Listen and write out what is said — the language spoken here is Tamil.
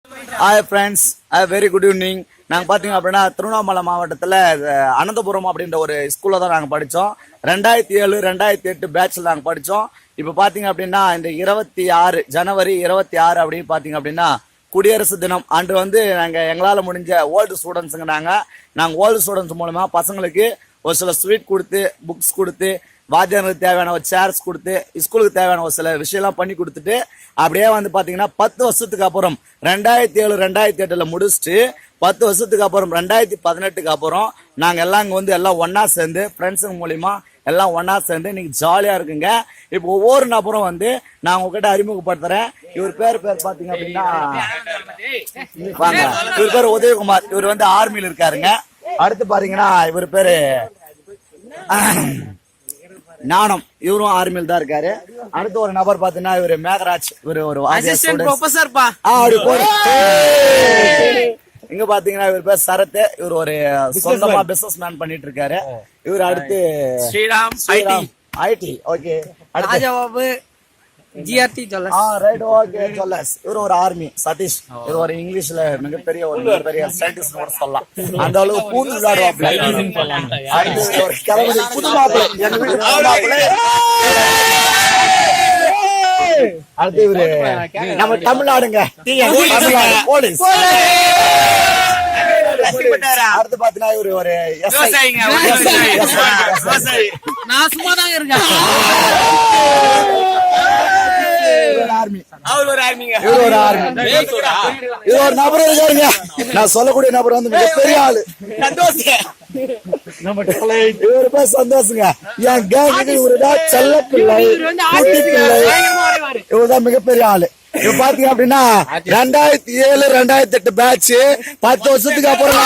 Hi friends, very good evening. நாங்கள் பார்த்தீங்க அப்படின்னா திருவண்ணாமலை மாவட்டத்தில் அனந்தபுரம் அப்படின்ற ஒரு ஸ்கூலில் தான் நாங்கள் படித்தோம். 2007 2008 பேட்சில் நாங்கள் படித்தோம். இப்போ பார்த்தீங்க அப்படின்னா இந்த 26 ஜனவரி 26 அப்படின்னு பார்த்தீங்க அப்படின்னா குடியரசு தினம் அன்று வந்து நாங்கள் எங்களால் முடிஞ்ச ஓல்டு ஸ்டூடெண்ட்ஸுங்க நாங்கள் ஓல்டு ஸ்டூடெண்ட்ஸ் மூலமாக பசங்களுக்கு ஒரு சில ஸ்வீட் கொடுத்து, புக்ஸ் கொடுத்து, வாத்தியாருக்கு தேவையான ஒரு சேர்ஸ் கொடுத்து, ஸ்கூலுக்கு தேவையான ஒரு சில விஷயம்லாம் பண்ணி கொடுத்துட்டு அப்படியே வந்து பார்த்தீங்கன்னா 10 வருஷத்துக்கு அப்புறம் 2007 2008 முடிச்சுட்டு 10 வருஷத்துக்கு அப்புறம் 2018க்கு அப்புறம் நாங்கள் எல்லாம் இங்கே வந்து எல்லாம் ஒன்றா சேர்ந்து ஃப்ரெண்ட்ஸுங்க மூலிமா எல்லாம் ஒன்றா சேர்ந்து இன்னைக்கு ஜாலியாக இருக்குங்க. இப்போ ஒவ்வொரு நபரும் வந்து நான் உங்ககிட்ட அறிமுகப்படுத்துறேன். இவர் பேர் பார்த்தீங்க அப்படின்னா வாங்க, இவர் பேர் உதயகுமார். இவர் வந்து ஆர்மியில் இருக்காருங்க. அடுத்து பாத்தீங்கன்னா இவர் பேரு ஞானம், இவரும் ஆர்மியில் தான் இருக்காரு. அடுத்து ஒரு நபர் பாத்தீங்கன்னா இவரு மேகராஜ், இவரு ஒரு இங்க பாத்தீங்கன்னா இவர் பேர் சரத், இவர் ஒரு சொந்தமா பிசினஸ் மேன் பண்ணிட்டு இருக்காரு. இவர் அடுத்து Sriram IT. Okay, Rajababu GRT jewellers. Right, okay jewellers. இவர் ஒரு ஆர்மி சதீஷ், இவர் ஒரு இங்கிலீஷ்ல மிகப்பெரிய சயின்டிஸ்ட் கூட சொல்லலாம். அந்த அளவுக்கு பூந்து விளையாடுவாப்ல. ஒரு கிளம்பி புது மாப்பிள்ளை, எங்க வீட்டு மாப்பிள்ளை. அடுத்து இவரு நம்ம தமிழ்நாடுங்க, தமிழ்நாடு போலீஸ். அடுத்து பாத்தீங்கன்னா இவரு ஒரு நான் சும்மா தாங்க இருக்கேன். நான் சொல்லக்கூடிய நபர் வந்து மிகப்பெரிய ஆளு, இவரு பேர் சந்தோஷங்க. என் கேங்குக்கு இவருதான் செல்ல பிள்ளை, குட்டி பிள்ளை. இவருதான் மிகப்பெரிய ஆளு. இப்ப பாத்தீங்க அப்படின்னா 2007 2008 பேட்ச் 10 வருஷத்துக்கு அப்புறம்